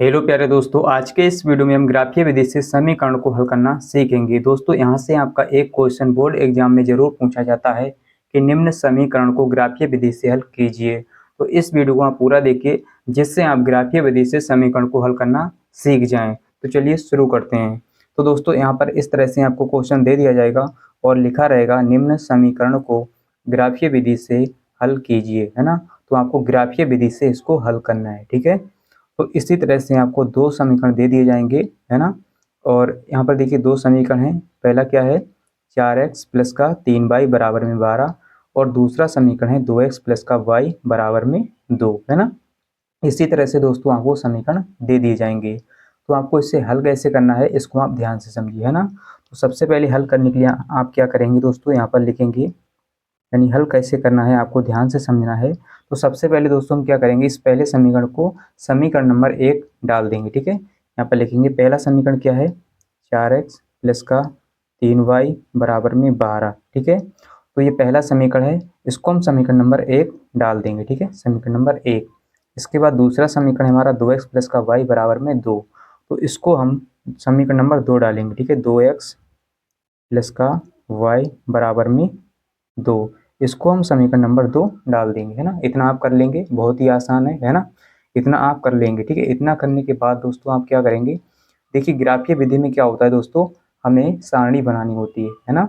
Hello प्यारे दोस्तों, आज के इस वीडियो में हम ग्राफीय विधि से समीकरण को हल करना सीखेंगे। दोस्तों यहाँ से आपका एक क्वेश्चन बोर्ड एग्जाम में जरूर पूछा जाता है कि निम्न समीकरण को ग्राफीय विधि से हल कीजिए। तो इस वीडियो को आप पूरा देखिए जिससे आप ग्राफीय विधि से समीकरण को हल करना सीख जाएं। तो चलिए शुरू करते हैं। तो दोस्तों यहाँ पर इस तरह से आपको क्वेश्चन दे दिया जाएगा और लिखा रहेगा निम्न समीकरण को ग्राफीय विधि से हल कीजिए, है ना। तो आपको ग्राफीय विधि से इसको हल करना है, ठीक है। तो इसी तरह से आपको दो समीकरण दे दिए जाएंगे, है ना। और यहाँ पर देखिए दो समीकरण हैं। पहला क्या है, 4x प्लस का 3y बराबर में 12 और दूसरा समीकरण है 2x प्लस का y बराबर में 2, है ना। इसी तरह से दोस्तों आपको समीकरण दे दिए जाएंगे। तो आपको इसे हल कैसे करना है इसको आप ध्यान से समझिए, है ना। तो सबसे पहले हल करने के लिए आप क्या करेंगे दोस्तों, यहाँ पर लिखेंगे, यानी हल कैसे करना है आपको ध्यान से समझना है। तो सबसे पहले दोस्तों हम क्या करेंगे, इस पहले समीकरण को समीकरण नंबर 1 डाल देंगे, ठीक है। यहाँ पर लिखेंगे पहला समीकरण क्या है, 4x प्लस का 3y बराबर में 12, ठीक है। तो ये पहला समीकरण है, इसको हम समीकरण नंबर 1 डाल देंगे, ठीक है, समीकरण नंबर 1। इसके बाद दूसरा समीकरण हमारा 2x प्लस का y बराबर में 2, तो इसको हम समीकरण नंबर 2 डालेंगे, ठीक है। 2x प्लस का y बराबर में 2, इसको हम समीकरण नंबर 2 डाल देंगे, है ना। इतना आप कर लेंगे, बहुत ही आसान है ना। इतना आप कर लेंगे, ठीक है। इतना करने के बाद दोस्तों आप क्या करेंगे, देखिए ग्राफीय विधि में क्या होता है दोस्तों, हमें सारणी बनानी होती है ना,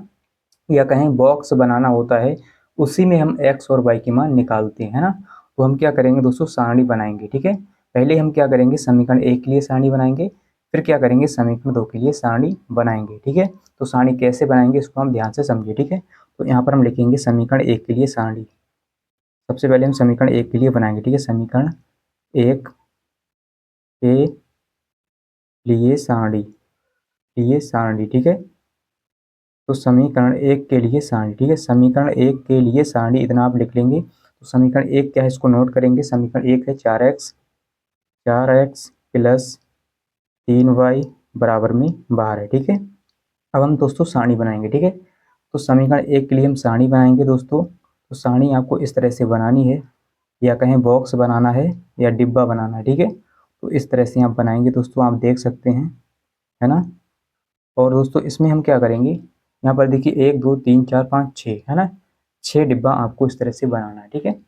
या कहें बॉक्स बनाना होता है। उसी में हम x और y की मान निकालते हैं, है ना। तो हम क्या करेंगे दोस्तों, सारणी बनाएंगे, ठीक है। पहले हम क्या करेंगे, समीकरण 1 के लिए सारणी बनाएंगे, फिर क्या करेंगे, समीकरण 2 के लिए सारणी बनाएंगे, ठीक है। तो सारणी कैसे बनाएंगे इसको हम ध्यान से समझिए, ठीक है। तो यहाँ पर हम लिखेंगे समीकरण 1 के लिए सारणी। सबसे पहले हम समीकरण 1 के लिए बनाएंगे, ठीक है। समीकरण 1 के लिए सारणी, ठीक है। तो समीकरण 1 के लिए सारणी, ठीक है। समीकरण 1 के लिए सारणी इतना आप लिख लेंगे। तो समीकरण 1 क्या है इसको नोट करेंगे। समीकरण 1 है 4x प्लस 3y बराबर में 12 है, ठीक है। अब हम दोस्तों सारणी बनाएंगे, ठीक है। तो समीकरण 1 के लिए हम सारणी बनाएंगे दोस्तों। तो सारणी आपको इस तरह से बनानी है, या कहें बॉक्स बनाना है या डिब्बा बनाना है, ठीक है। तो इस तरह से आप बनाएंगे दोस्तों, आप देख सकते हैं, है ना। और दोस्तों इसमें हम क्या करेंगे, यहाँ पर देखिए 1 2 3 4 5 6, है ना। 6 डिब्बा आपको इस तरह से बनाना है, ठीक है।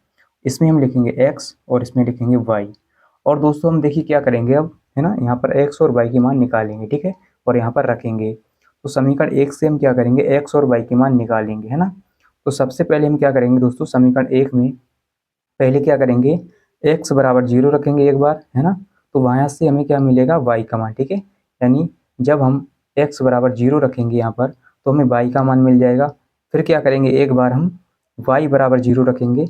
इसमें हम लिखेंगे x और इसमें लिखेंगे y। और दोस्तों हम देखिए क्या करेंगे अब, है ना, यहाँ पर x और y की मान निकालेंगे, ठीक है, और यहाँ पर रखेंगे। तो समीकरण 1 से हम क्या करेंगे, x और y की मान निकालेंगे, है ना। तो सबसे पहले हम क्या करेंगे दोस्तों, समीकरण 1 में पहले क्या करेंगे, x बराबर 0 रखेंगे एक बार, है ना। तो वहाँ से हमें क्या मिलेगा, y का मान, ठीक है। यानी जब हम x बराबर 0 रखेंगे यहाँ पर, तो हमें y का मान मिल जाएगा। फिर क्या करेंगे, एक बार हम y बराबर 0 रखेंगे,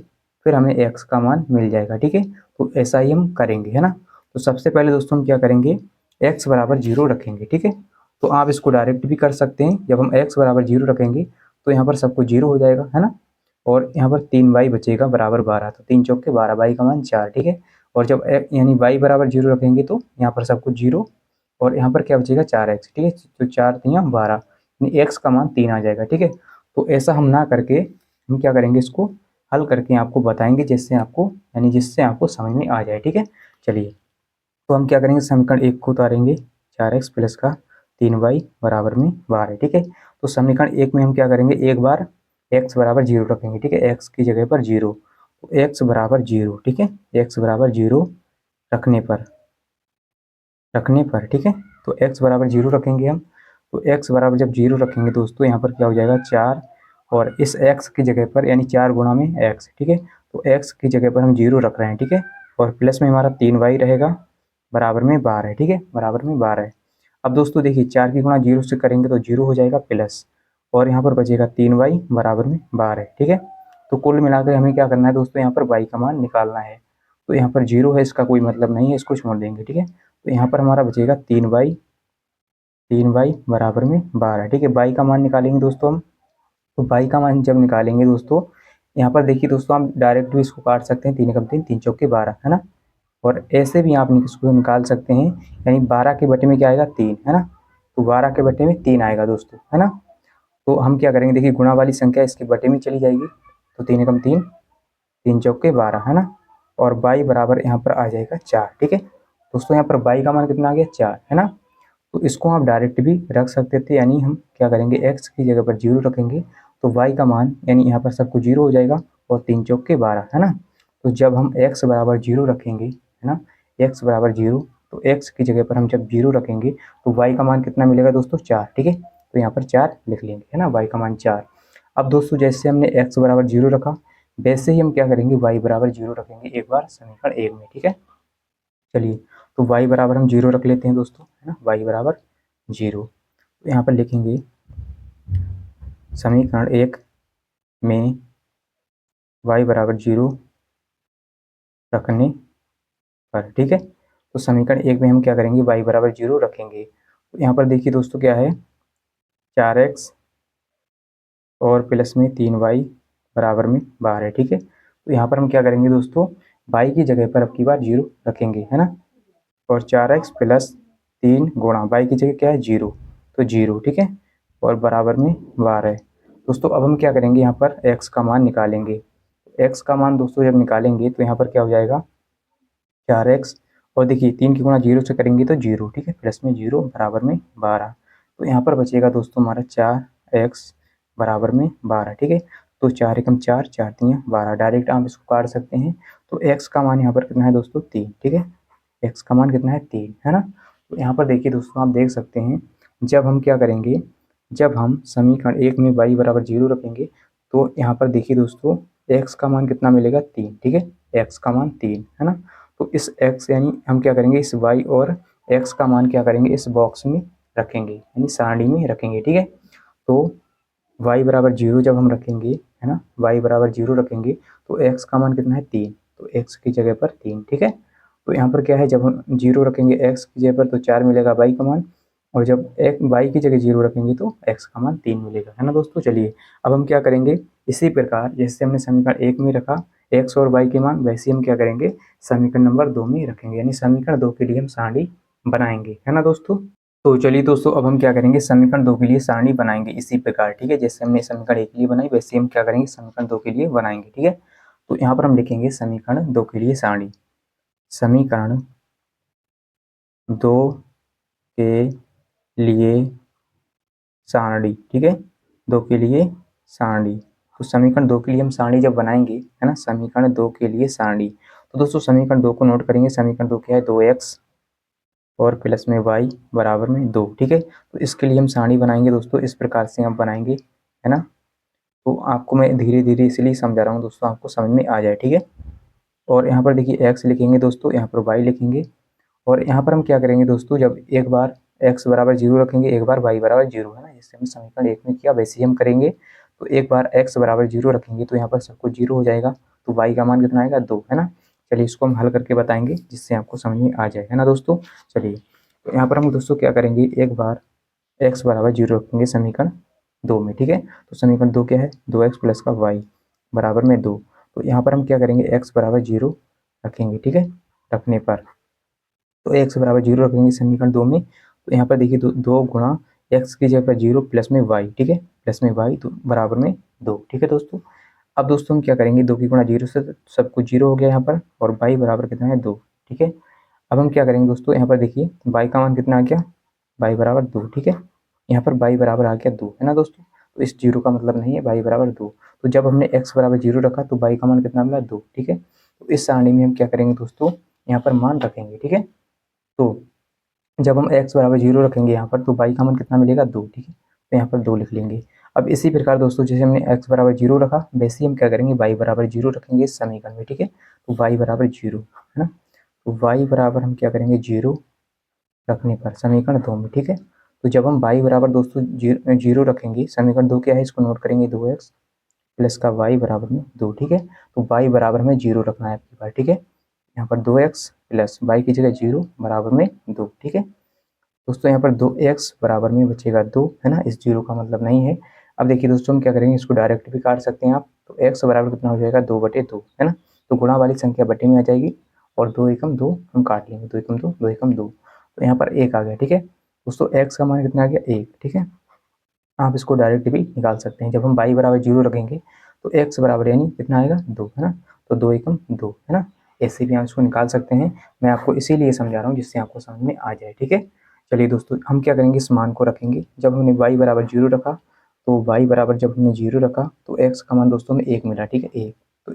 फिर हमें x का मान मिल जाएगा, ठीक है। तो ऐसा ही हम करेंगे, है ना। तो सबसे पहले दोस्तों हम क्या करेंगे, x बराबर 0 रखेंगे, ठीक है। तो आप इसको डायरेक्ट भी कर सकते हैं, जब हम x बराबर 0 रखेंगे तो यहाँ पर सब कुछ 0 हो जाएगा, है ना। और यहाँ पर 3y बचेगा बराबर 12, तो 3 चौके 12, y का मान 4, ठीक है। और जब यानी y बराबर 0 रखेंगे तो यहाँ पर सब कुछ 0, और यहाँ पर क्या बचेगा 4x, ठीक है। तो 4 3 12, यानी x का मान 3 आ जाएगा, ठीक है। तो ऐसा हम ना करके हम क्या करेंगे, इसको हल करके आपको बताएंगे, जिससे आपको समझ में आ जाए, ठीक है। चलिए, तो हम क्या करेंगे, समीकरण 1 को उतारेंगे, 4x प्लस का 3y बराबर में 12, ठीक है। तो समीकरण 1 में हम क्या करेंगे, एक बार x बराबर 0 रखेंगे, ठीक है, x की जगह पर 0। तो x बराबर 0, ठीक है, x बराबर 0 रखने पर, ठीक है। तो x बराबर 0 रखेंगे हम। तो x बराबर जब 0 रखेंगे दोस्तों, यहाँ पर क्या हो जाएगा 4, और इस x की जगह पर यानी 4 गुणा में x, ठीक है। तो x की जगह पर हम 0 रख रहे हैं, ठीक है। और प्लस में हमारा 3y रहेगा बराबर में 12 है, ठीक है, बराबर में 12 है। अब दोस्तों देखिए 4 की गुणा 0 से करेंगे तो 0 हो जाएगा प्लस, और यहाँ पर बचेगा 3y बराबर में 12 है, ठीक है। तो कुल मिलाकर हमें क्या करना है दोस्तों, यहाँ पर y का मान निकालना है। तो यहाँ पर 0 है, इसका कोई मतलब नहीं है, इसको छोड़ देंगे, ठीक है। तो यहाँ पर हमारा बचेगा 3y बराबर में 12, ठीक है। y का मान निकालेंगे दोस्तों हम। तो y का मान जब निकालेंगे दोस्तों, यहाँ पर देखिए दोस्तों, हम डायरेक्ट भी इसको काट सकते हैं, 3 एकम 3, 3 चौके 12, है ना। और ऐसे भी आप इसको निकाल सकते हैं, यानी 12 के बटे में क्या आएगा 3, है ना। तो 12 के बटे में 3 आएगा दोस्तों, है ना। तो हम क्या करेंगे, देखिए गुणा वाली संख्या इसके बटे में चली जाएगी, तो 3 एकम 3, 3 चौके 12, है ना। और y बराबर यहाँ पर आ जाएगा 4, ठीक है। दोस्तों यहाँ पर y का मान कितना आ गया 4 है ना। तो इसको आप डायरेक्ट भी रख सकते थे, यानी हम क्या करेंगे x की जगह पर 0 रखेंगे तो y का मान यानी यहाँ पर सब कुछ 0 हो जाएगा और 3 चौक के 12 है ना। तो जब हम x बराबर 0 रखेंगे है ना, x बराबर 0, तो x की जगह पर हम जब 0 रखेंगे तो y का मान कितना मिलेगा दोस्तों 4, ठीक है। तो यहाँ पर 4 लिख लेंगे है ना, y का मान 4। अब दोस्तों जैसे हमने x बराबर 0 रखा वैसे ही हम क्या करेंगे y बराबर 0 रखेंगे एक बार समीकरण 1 में, ठीक है। चलिए तो y बराबर हम 0 रख लेते हैं दोस्तों है ना, y बराबर 0। तो यहाँ पर लिखेंगे समीकरण 1 में y बराबर 0 रखने पर, ठीक है। तो समीकरण 1 में हम क्या करेंगे y बराबर 0 रखेंगे। तो यहाँ पर देखिए दोस्तों क्या है 4x और प्लस में 3y बराबर में 12 है, ठीक है। तो यहाँ पर हम क्या करेंगे दोस्तों y की जगह पर अब की बार 0 रखेंगे है ना, और 4x प्लस 3 गुणा y की जगह क्या है 0, तो 0, ठीक है, और बराबर में 12 है। दोस्तों अब हम क्या करेंगे यहाँ पर x का मान निकालेंगे। x का मान दोस्तों जब निकालेंगे तो यहाँ पर क्या हो जाएगा 4x, और देखिए 3 की गुणा 0 से करेंगे तो 0, ठीक है, प्लस में 0 बराबर में 12। तो यहाँ पर बचेगा दोस्तों हमारा 4x बराबर में 12, ठीक है। तो 4 एकम 4, 4 3 12, डायरेक्ट आप इसको काट सकते हैं। तो x का मान यहाँ पर कितना है दोस्तों 3, ठीक है, x का मान कितना है 3 है ना। तो यहाँ पर देखिए दोस्तों आप देख सकते हैं जब हम क्या करेंगे, जब हम समीकरण 1 में y बराबर 0 रखेंगे तो यहाँ पर देखिए दोस्तों x का मान कितना मिलेगा 3, ठीक है, x का मान 3 है ना। तो इस x यानी हम क्या करेंगे इस y और x का मान क्या करेंगे इस बॉक्स में रखेंगे यानी सारणी में रखेंगे, ठीक है। तो y बराबर 0 जब हम रखेंगे है ना, y बराबर 0 रखेंगे तो x का मान कितना है 3, तो x की जगह पर 3, ठीक है। तो यहाँ पर क्या है जब हम 0 रखेंगे x की जगह पर तो 4 मिलेगा y का मान, और जब y की जगह 0 रखेंगे तो x का मान 3 मिलेगा है ना दोस्तों। चलिए अब हम क्या करेंगे इसी प्रकार जैसे हमने समीकरण 1 में रखा x और y के मान, वैसे हम क्या करेंगे समीकरण नंबर 2 में रखेंगे, यानी समीकरण 2 के लिए हम सारणी बनाएंगे है ना दोस्तों। तो चलिए दोस्तों अब हम क्या करेंगे समीकरण 2 के लिए सारणी बनाएंगे इसी प्रकार, ठीक है, जैसे हमने समीकरण 1 के लिए बनाई वैसे हम क्या करेंगे समीकरण 2 के लिए बनाएंगे, ठीक है। तो यहाँ पर हम लिखेंगे समीकरण 2 के लिए सारणी, समीकरण 2 के लिए सारणी, ठीक है, 2 के लिए सारणी। तो समीकरण 2 के लिए हम सारणी जब बनाएंगे है ना, समीकरण 2 के लिए सारणी, तो दोस्तों समीकरण 2 को नोट करेंगे। समीकरण 2 क्या है 2x और प्लस में y बराबर में 2, ठीक है। तो इसके लिए हम सारणी बनाएंगे दोस्तों, इस प्रकार से हम बनाएंगे है ना। तो आपको मैं धीरे धीरे इसलिए समझा रहा हूँ दोस्तों, आपको समझ में आ जाए, ठीक है। और यहाँ पर देखिए x लिखेंगे दोस्तों, यहाँ पर y लिखेंगे, और यहाँ पर हम क्या करेंगे दोस्तों जब एक बार x बराबर 0 रखेंगे एक बार y बराबर 0 है ना, जैसे हमने समीकरण 1 में किया वैसे ही हम करेंगे। तो एक बार x बराबर 0 रखेंगे तो यहाँ पर सब कुछ 0 हो जाएगा, तो y का मान कितना आएगा 2 है ना। चलिए इसको हम हल करके बताएंगे जिससे आपको समझ में आ जाए है ना दोस्तों। चलिए तो यहाँ पर हम दोस्तों क्या करेंगे एक बार x बराबर 0 रखेंगे समीकरण 2 में, ठीक है। तो समीकरण 2 क्या है 2x प्लस का y बराबर में 2। तो यहाँ पर हम क्या करेंगे x बराबर 0 रखेंगे, ठीक है, रखने पर तो x बराबर 0 रखेंगे समीकरण 2 में। तो यहाँ पर देखिए 2 गुणा x की जगह पर 0 प्लस में y, ठीक है, प्लस में y तो बराबर में 2, ठीक है दोस्तों। अब दोस्तों हम क्या करेंगे 2 की गुणा 0 से सब कुछ 0 हो गया यहाँ पर, और y बराबर कितना है 2, ठीक है। अब हम क्या करेंगे दोस्तों यहाँ पर देखिए y का मान कितना आ गया y बराबर 2, ठीक है, यहाँ पर y बराबर आ गया 2 है ना दोस्तों। तो इस 0 का मतलब नहीं है y बराबर 2। तो जब हमने x बराबर 0 रखा तो y का मान कितना मिला 2, ठीक है। तो इस सारणी में हम क्या करेंगे दोस्तों यहाँ पर मान रखेंगे, ठीक है। तो जब हम x बराबर 0 रखेंगे यहाँ पर तो y का मान कितना मिलेगा 2, ठीक है, तो यहाँ पर 2 लिख लेंगे। अब इसी प्रकार दोस्तों जैसे हमने x बराबर 0 रखा वैसे ही हम क्या करेंगे y बराबर 0 रखेंगे इस समीकरण में, ठीक है। तो y बराबर 0 है ना, तो y बराबर हम क्या करेंगे 0 रखने पर समीकरण 2 में, ठीक है। तो जब हम y बराबर दोस्तों 0 रखेंगे समीकरण 2 क्या है इसको नोट करेंगे 2x प्लस का y बराबर में 2, ठीक है। तो y बराबर में 0 रखना है आपकी बार, ठीक है। यहाँ पर 2x प्लस y की जगह 0 बराबर में 2, ठीक है। दोस्तों यहाँ पर 2x बराबर में बचेगा 2 है ना, इस 0 का मतलब नहीं है। अब देखिए दोस्तों हम क्या करेंगे इसको डायरेक्ट भी काट सकते हैं आप, तो x बराबर कितना हो जाएगा 2/2 है ना, तो गुणा वाली संख्या बटे में आ जाएगी, और 2 एकम 2 हम काट लेंगे, 2 एकम 2 2 एकम 2, तो यहाँ पर 1 आ गया, ठीक है। दोस्तों x का मान कितना आ गया 1, ठीक है। आप इसको डायरेक्ट भी निकाल सकते हैं, जब हम y बराबर 0 रखेंगे तो x बराबर यानी कितना आएगा 2 है ना, तो 2 एकम 2 है ना। ऐसे भी आप इसको निकाल सकते हैं। मैं आपको इसीलिए समझा रहा हूँ जिससे आपको समझ में आ जाए, ठीक है। चलिए दोस्तों, हम क्या करेंगे, इस मान को रखेंगे। जब हमने y बराबर 0 रखा तो y बराबर जब हमने 0 रखा तो x का मान दोस्तों में 1 मिला, ठीक है, 1। तो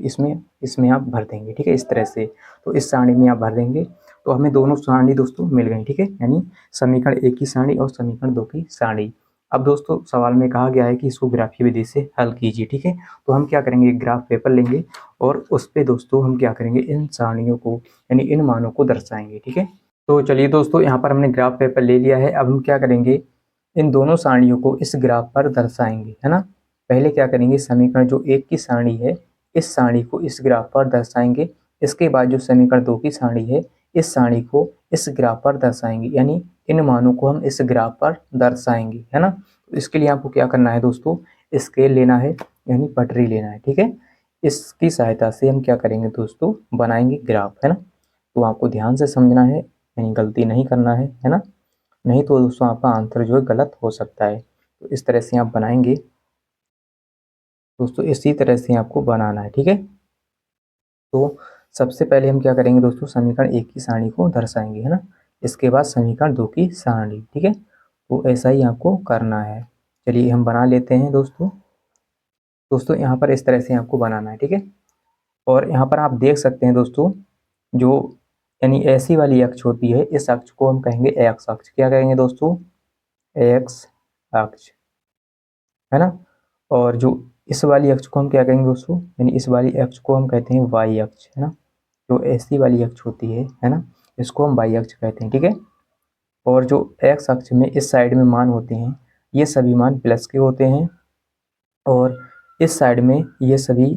इसमें आप भर देंगे, ठीक है, इस तरह से। तो इस सारणी में आप भर देंगे तो हमें दोनों सारणी दोस्तों मिल गई, ठीक है, यानी समीकरण 1 की सारणी और समीकरण 2 की सारणी। अब दोस्तों सवाल में कहा गया है कि इसको ग्राफीय विधि से हल कीजिए, ठीक है। तो हम क्या करेंगे, एक ग्राफ पेपर लेंगे और उस पे दोस्तों हम क्या करेंगे, इन सारणियों को यानी इन मानों को दर्शाएंगे, ठीक है। तो चलिए दोस्तों, यहाँ पर हमने ग्राफ पेपर ले लिया है। अब हम क्या करेंगे, इन दोनों सारणियों को इस ग्राफ पर दर्शाएंगे, है ना। पहले क्या करेंगे, समीकरण जो 1 की सारणी है इस सारणी को इस ग्राफ पर दर्शाएंगे। इसके बाद जो समीकरण 2 की सारणी है इस सारणी को इस ग्राफ पर दर्शाएंगे, यानी इन मानों को हम इस ग्राफ पर दर्शाएंगे, है ना। तो इसके लिए आपको क्या करना है दोस्तों, स्केल लेना है यानी पटरी लेना है, ठीक है। इसकी सहायता से हम क्या करेंगे दोस्तों, बनाएंगे ग्राफ, है ना। तो आपको ध्यान से समझना है, यानी गलती नहीं करना है ना। नहीं तो दोस्तों आपका आंसर जो है गलत हो सकता है। तो इस तरह से आप बनाएंगे दोस्तों, इसी तरह से आपको बनाना है, ठीक है। तो सबसे पहले हम क्या करेंगे दोस्तों, समीकरण 1 की सारणी को दर्शाएंगे, है ना। इसके बाद समीकरण 2 की सारणी, ठीक है। तो ऐसा ही आपको करना है। चलिए हम बना लेते हैं दोस्तों। यहाँ पर इस तरह से आपको बनाना है, ठीक है। और यहाँ पर आप देख सकते हैं दोस्तों, जो यानी ऐसी वाली अक्ष होती है इस अक्ष को हम कहेंगे एक्स अक्ष। क्या कहेंगे दोस्तों, एक्स अक्ष, है ना। और जो इस वाली अक्ष को हम क्या कहेंगे दोस्तों, यानी इस वाली अक्ष को हम कहते हैं वाई अक्ष, है ना। जो ऐसी वाली अक्ष होती है ना, इसको हम वाई अक्ष कहते हैं, ठीक है। और जो एक्स अक्ष में इस साइड में मान होते हैं ये सभी मान प्लस के होते हैं, और इस साइड में ये सभी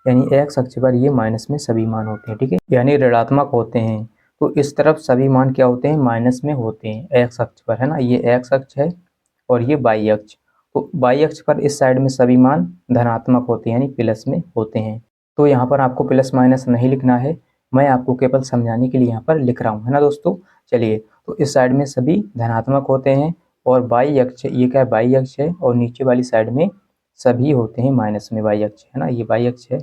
यानी एक्स अक्ष पर ये माइनस में सभी मान होते हैं, ठीक है, यानी ऋणात्मक होते हैं। तो इस तरफ सभी मान क्या होते हैं, माइनस में होते हैं एक्स अक्ष पर, है ना। ये एक्स अक्ष है और ये वाई अक्ष। तो वाई अक्ष पर इस साइड में सभी मान धनात्मक होते हैं यानी प्लस में होते हैं। तो यहाँ पर आपको प्लस माइनस नहीं लिखना है, मैं आपको केवल समझाने के लिए यहाँ पर लिख रहा हूँ, है ना दोस्तों। चलिए, तो इस साइड में सभी धनात्मक होते हैं और वाई अक्ष, ये क्या है, वाई अक्ष है, और नीचे वाली साइड में सभी होते हैं माइनस में, वाई अक्ष, है ना, ये वाई अक्ष है।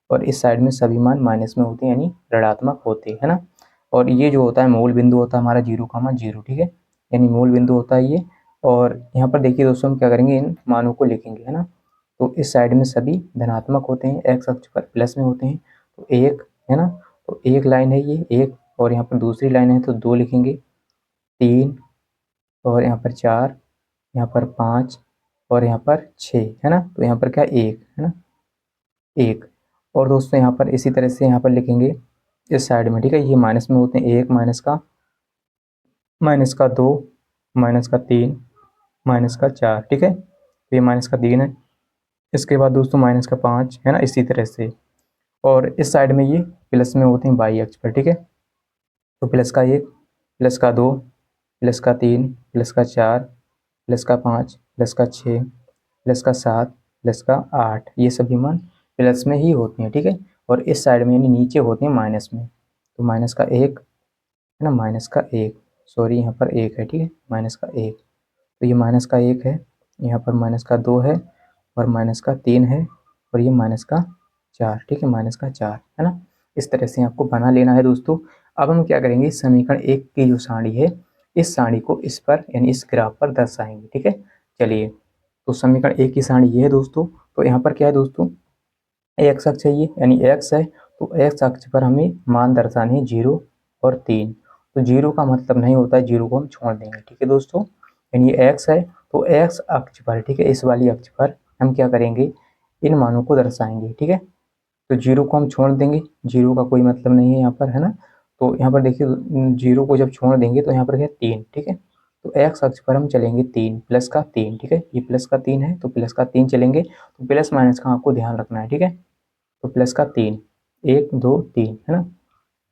और इस साइड में सभी मान माइनस में होते हैं यानी ऋणात्मक होते हैं, है ना। और ये जो होता है मूल बिंदु होता है हमारा 0 का मान 0, ठीक है, यानी मूल बिंदु होता है ये। और यहाँ पर देखिए दोस्तों, हम क्या करेंगे, इन मानों को लिखेंगे, है ना। तो इस साइड में सभी धनात्मक होते हैं, एक्स अक्ष पर प्लस में होते हैं, तो 1, है ना। तो एक लाइन है ये 1, और यहाँ पर दूसरी लाइन है तो 2 लिखेंगे, 3, और यहाँ पर 4, यहाँ पर 5, और यहाँ पर 6, है ना। तो यहाँ पर क्या 1, है ना, 1। और दोस्तों यहाँ पर इसी तरह से यहाँ पर लिखेंगे इस साइड में, ठीक है, ये माइनस में होते हैं, 1, माइनस का 2, माइनस का 3, माइनस का 4, ठीक है। तो ये माइनस का 3 है। इसके बाद दोस्तों माइनस का 5, है ना, इसी तरह से। और इस साइड में ये प्लस में होते हैं वाई अक्ष पर, ठीक है। तो प्लस का 1, प्लस का 2, प्लस का 3, प्लस का 4, प्लस का 5, प्लस का 6, प्लस का 7, प्लस का 8, ये सभी मान प्लस में ही होते हैं, ठीक है। और इस साइड में यानी नीचे होते हैं माइनस में, तो माइनस का 1, है ना, माइनस का 1, सॉरी यहाँ पर 1 है, ठीक है, माइनस का 1। तो ये माइनस का 1 है, यहाँ पर माइनस का 2 है, और माइनस का 3 है, और ये माइनस का 4, ठीक है, माइनस का 4, है ना। इस तरह से आपको बना लेना है दोस्तों। अब हम क्या करेंगे, समीकरण 1 की जो सारणी है इस सारणी को इस पर यानी इस ग्राफ पर दर्शाएंगे, ठीक है। चलिए, तो समीकरण 1 की सारणी ये है दोस्तों। तो यहाँ पर क्या है दोस्तों, एक्स अक्ष है ये, यानी एक्स है, तो एक्स अक्ष पर हमें मान दर्शाने हैं 0 और 3। तो 0 का मतलब नहीं होता है, 0 को हम छोड़ देंगे, ठीक है दोस्तों। यानी एक्स है तो एक्स अक्ष पर, ठीक है, इस वाली अक्ष पर हम क्या करेंगे, इन मानों को दर्शाएंगे, ठीक है। तो 0 को हम छोड़ देंगे, 0 का कोई मतलब नहीं है यहाँ पर, है ना। तो यहाँ पर देखिए 0 को जब छोड़ देंगे तो यहाँ पर क्या 3, ठीक है। तो एक्स अक्ष पर हम चलेंगे 3, प्लस का 3, ठीक है, ये प्लस का 3 है तो प्लस का 3 चलेंगे। तो प्लस माइनस का आपको ध्यान रखना है, ठीक है। तो प्लस का 3, 1 2 3, है ना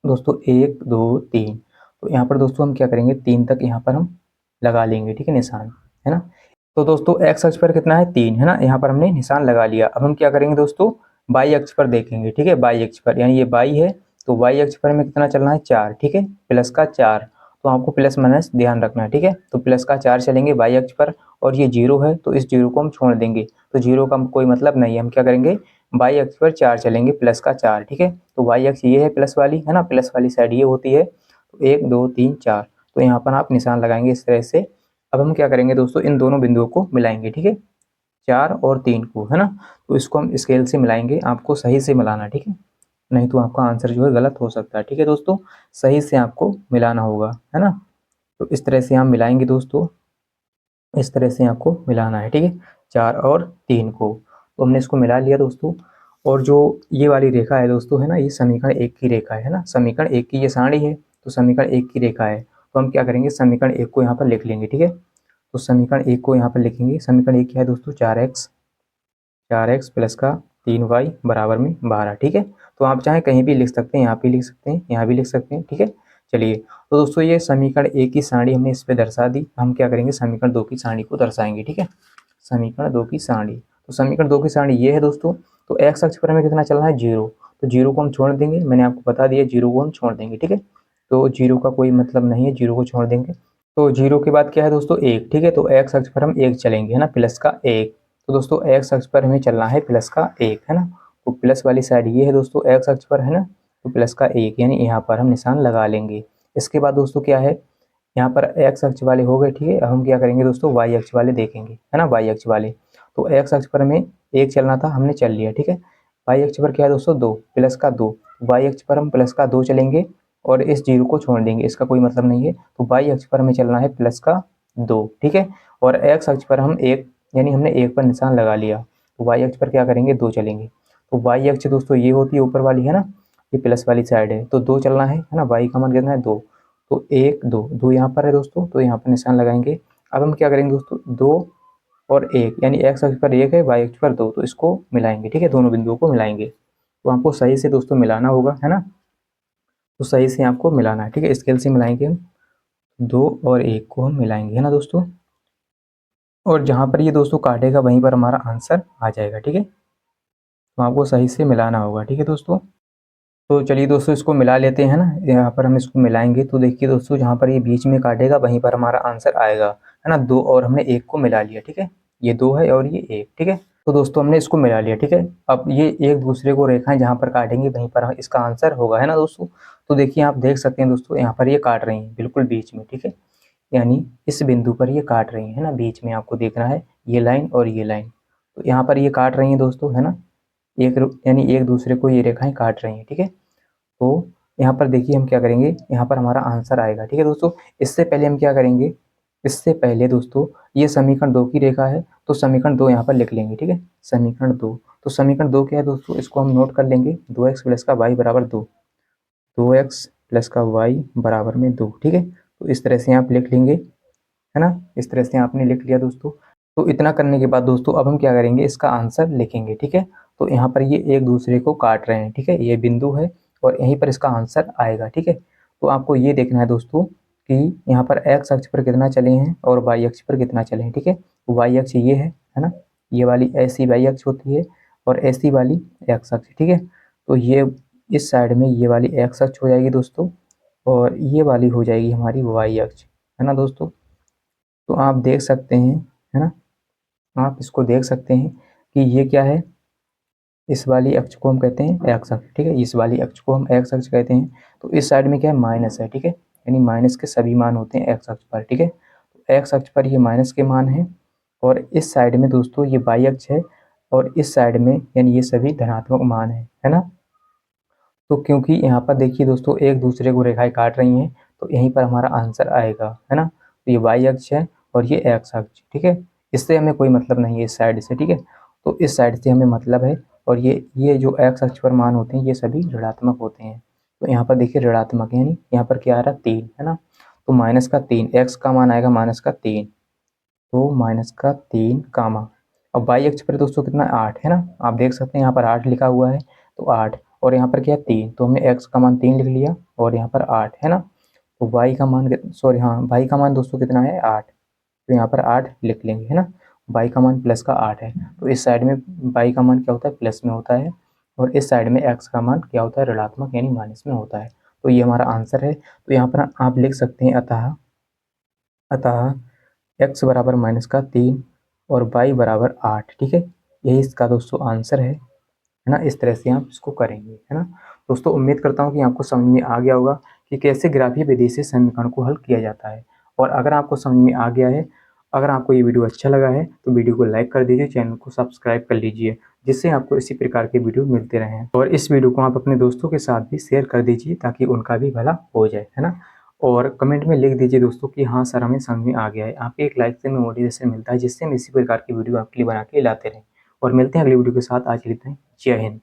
दोस्तों, 1 2 3। तो यहाँ पर दोस्तों हम क्या करेंगे, 3 तक यहाँ पर हम लगा लेंगे, ठीक है, निशान, है ना। तो दोस्तों एक्स अक्ष पर कितना है, 3, है ना, यहाँ पर हमने निशान लगा लिया। अब हम क्या करेंगे दोस्तों, वाई अक्ष पर देखेंगे, ठीक है, वाई अक्ष पर, यानी ये वाई है तो वाई अक्ष पर हमें कितना चलना है, 4, ठीक है, प्लस का 4। तो आपको प्लस माइनस ध्यान रखना है, ठीक है। तो प्लस का 4 चलेंगे वाई अक्ष पर, और ये 0 है तो इस 0 को हम छोड़ देंगे, तो 0 का कोई मतलब नहीं है। हम क्या करेंगे, वाई अक्ष पर 4 चलेंगे, प्लस का 4, ठीक है। तो वाई अक्ष ये है प्लस वाली, है ना, प्लस वाली साइड ये होती है। तो 1 2 3 4, तो यहाँ पर आप निशान लगाएंगे इस तरह से। अब हम क्या करेंगे दोस्तों, इन दोनों बिंदुओं को मिलाएंगे, ठीक है, 4 और 3 को, है ना। तो इसको हम स्केल से मिलाएंगे, आपको सही से मिलाना, ठीक है, नहीं तो आपका आंसर जो है गलत हो सकता है, ठीक है दोस्तों। सही से आपको मिलाना होगा, है ना। तो इस तरह से हम मिलाएंगे दोस्तों, इस तरह से आपको मिलाना है, ठीक है, 4 और 3 को। तो हमने इसको मिला लिया दोस्तों। और जो ये वाली रेखा है दोस्तों, है ना, ये समीकरण 1 की रेखा है ना, समीकरण 1 की ये सारणी है, तो समीकरण 1 की रेखा है। तो हम क्या करेंगे, समीकरण 1 को यहाँ पर लिख लेंगे, ठीक है। तो समीकरण 1 को यहाँ पर लिखेंगे। समीकरण 1 क्या है दोस्तों, 4x प्लस का 3y बराबर में 12, ठीक है। तो आप चाहे कहीं भी लिख सकते हैं, यहाँ पे लिख सकते हैं, यहाँ भी लिख सकते हैं, ठीक है। चलिए, तो दोस्तों ये समीकरण 1 की सारणी हमने इस पे दर्शा दी। हम क्या करेंगे, समीकरण 2 की सारणी को दर्शाएंगे, ठीक है। समीकरण 2 की सारणी, तो समीकरण 2 की सारणी ये है दोस्तों। तो एक्स अक्ष पर हमें कितना चलना है, 0। तो 0 को हम छोड़ देंगे, मैंने आपको बता दिया 0 को हम छोड़ देंगे, ठीक है। तो 0 का कोई मतलब नहीं है, 0 को छोड़ देंगे। तो 0 के बाद क्या है दोस्तों, 1, ठीक है। तो एक्स अक्ष पर हम 1 चलेंगे, है ना, प्लस का 1। तो दोस्तों एक्स अक्ष पर हमें चलना है प्लस का 1, है ना। तो प्लस वाली साइड ये है दोस्तों एक्स अक्ष पर, है ना। तो प्लस का 1 यानी यहाँ पर हम निशान लगा लेंगे। इसके बाद दोस्तों क्या है, यहाँ पर एक्स अक्ष वाले हो गए, ठीक है। अब हम क्या करेंगे दोस्तों, वाई अक्ष वाले देखेंगे, है ना, वाई अक्ष वाले। तो एक्स अक्ष पर हमें 1 चलना था, हमने चल लिया, ठीक है। वाई अक्ष पर क्या है दोस्तों, 2, प्लस का 2। वाई अक्ष पर हम प्लस का 2 चलेंगे और इस 0 को छोड़ देंगे, इसका कोई मतलब नहीं है। तो वाई अक्ष पर हमें चलना है प्लस का 2, ठीक है। और एक्स अक्ष पर हम 1, यानी हमने 1 पर निशान लगा लिया। तो वाई अक्ष पर क्या करेंगे, 2 चलेंगे। तो वाई अक्ष दोस्तों ये होती है ऊपर वाली, है ना, ये प्लस वाली साइड है। तो 2 चलना है ना, वाई का मान कितना है, 2। तो 1 2 2 यहाँ पर है दोस्तों, तो यहाँ पर निशान लगाएंगे। अब हम क्या करेंगे दोस्तों, 2 और 1, यानी एक्स अक्ष पर 1 है, वाई अक्ष पर 2, तो इसको मिलाएंगे, ठीक है, दोनों बिंदुओं को मिलाएंगे। तो आपको सही से दोस्तों मिलाना होगा, है ना। तो सही से आपको मिलाना है, ठीक है, स्केल से मिलाएंगे हम। 2 और 1 को हम मिलाएंगे, है ना दोस्तों। और जहाँ पर ये दोस्तों काटेगा वहीं पर हमारा आंसर आ जाएगा, ठीक है। तो आपको सही से मिलाना होगा, ठीक है दोस्तों। तो चलिए दोस्तों इसको मिला लेते हैं ना, यहाँ पर हम इसको मिलाएंगे। तो देखिए दोस्तों, जहाँ पर ये बीच में काटेगा वहीं पर हमारा आंसर आएगा, है ना। 2 और हमने 1 को मिला लिया, ठीक है, ये 2 है और ये 1, ठीक है। तो दोस्तों हमने इसको मिला लिया, ठीक है। अब ये एक दूसरे को रेखाएं जहाँ पर काटेंगे वहीं पर इसका आंसर होगा, है ना दोस्तों। तो देखिए आप देख सकते हैं दोस्तों, यहाँ पर ये काट रही हैं बिल्कुल बीच में, ठीक है, यानी इस बिंदु पर ये काट रही है ना, बीच में आपको देखना है ये लाइन और ये लाइन। तो यहाँ पर ये काट रही हैं दोस्तों, है ना, यानी एक दूसरे को ये रेखाएं काट रही हैं, ठीक है। तो यहाँ पर देखिए हम क्या करेंगे, यहाँ पर हमारा आंसर आएगा, ठीक है दोस्तों। इससे पहले हम क्या करेंगे, इससे पहले दोस्तों ये समीकरण 2 की रेखा है, तो समीकरण 2 यहाँ पर लिख लेंगे, ठीक है, समीकरण 2। तो समीकरण 2 क्या है दोस्तों, इसको हम नोट कर लेंगे, 2x प्लस का y बराबर 2, 2x प्लस का y बराबर में 2, ठीक है। तो इस तरह से आप लिख लेंगे, है ना, इस तरह से आपने लिख लिया दोस्तों। तो इतना करने के बाद दोस्तों अब हम क्या करेंगे, इसका आंसर लिखेंगे, ठीक है। तो यहाँ पर ये एक दूसरे को काट रहे हैं, ठीक है, ये बिंदु है और यहीं पर इसका आंसर आएगा, ठीक है। तो आपको ये देखना है दोस्तों कि यहाँ पर एक्स अक्ष पर कितना चले हैं और वाई अक्ष पर कितना चले हैं, ठीक है। वाई अक्ष ये है ना, ये वाली ऐसी वाई अक्ष होती है और ऐसी वाली एक्स अक्ष, ठीक है। तो ये इस साइड में ये वाली एक्स अक्ष हो जाएगी दोस्तों और ये वाली हो जाएगी हमारी वाई अक्ष, है ना दोस्तों। तो आप देख सकते हैं, है ना, आप इसको देख सकते हैं कि ये क्या है, इस वाली अक्ष को हम कहते हैं एक्स अक्ष, ठीक है, इस वाली अक्ष को हम एक्स अक्ष कहते हैं। तो इस साइड में क्या है, माइनस है, ठीक है, यानी माइनस के सभी मान होते हैं एक्स अक्ष पर, ठीक है। तो एक्स अक्ष पर ये माइनस के मान हैं और इस साइड में दोस्तों ये वाई अक्ष है और इस साइड में यानी ये सभी धनात्मक मान है ना। तो क्योंकि यहाँ पर देखिए दोस्तों एक दूसरे को रेखाएं काट रही हैं, तो यहीं पर हमारा आंसर आएगा, है ना। तो ये वाई अक्ष है और ये एक्स अक्ष, ठीक है। इससे हमें कोई मतलब नहीं है इस साइड से, ठीक है। तो इस साइड से हमें मतलब है और ये जो एक्स अक्ष पर मान होते हैं ये सभी ऋणात्मक होते हैं। तो यहाँ पर देखिए ऋणात्मक यानी यहाँ पर क्या आ रहा है, 3, है ना। तो माइनस का 3, एक्स का मान आएगा माइनस का 3, तो माइनस का 3 कामा। अब वाई अक्ष पर दोस्तों कितना, 8 है ना, आप देख सकते हैं यहाँ पर 8 लिखा हुआ है। तो 8 और यहाँ पर क्या है 3, तो हमने x का मान 3 लिख लिया और यहाँ पर 8 है ना। तो y का मान सॉरी हाँ y का मान दोस्तों कितना है, 8, तो यहाँ पर 8 लिख लेंगे, है ना। y का मान प्लस का 8 है, तो इस साइड में y का मान क्या होता है, प्लस में होता है और इस साइड में x का मान क्या होता है, ऋणात्मक यानी माइनस में होता है। तो ये हमारा आंसर है। तो यहाँ पर आप लिख सकते हैं अतः अतः x बराबर माइनस का 3 और y बराबर 8, ठीक है, यही इसका दोस्तों आंसर है। है ना। इस तरह से आप इसको करेंगे, है ना। दोस्तों उम्मीद करता हूँ कि आपको समझ में आ गया होगा कि कैसे ग्राफीय विधि से समीकरण को हल किया जाता है। और अगर आपको समझ में आ गया है, अगर आपको ये वीडियो अच्छा लगा है तो वीडियो को लाइक कर दीजिए, चैनल को सब्सक्राइब कर लीजिए, जिससे आपको इसी प्रकार के वीडियो मिलते रहें। और इस वीडियो को आप अपने दोस्तों के साथ भी शेयर कर दीजिए ताकि उनका भी भला हो जाए, है ना। और कमेंट में लिख दीजिए दोस्तों कि हाँ सर, हमें समझ में आ गया है। आपके एक लाइक से हमें मोटिवेशन मिलता है, जिससे हम इसी प्रकार की वीडियो आपके लिए बना के लाते रहें। और मिलते हैं अगली वीडियो के साथ। आज के लिए इतना ही। जय हिंद।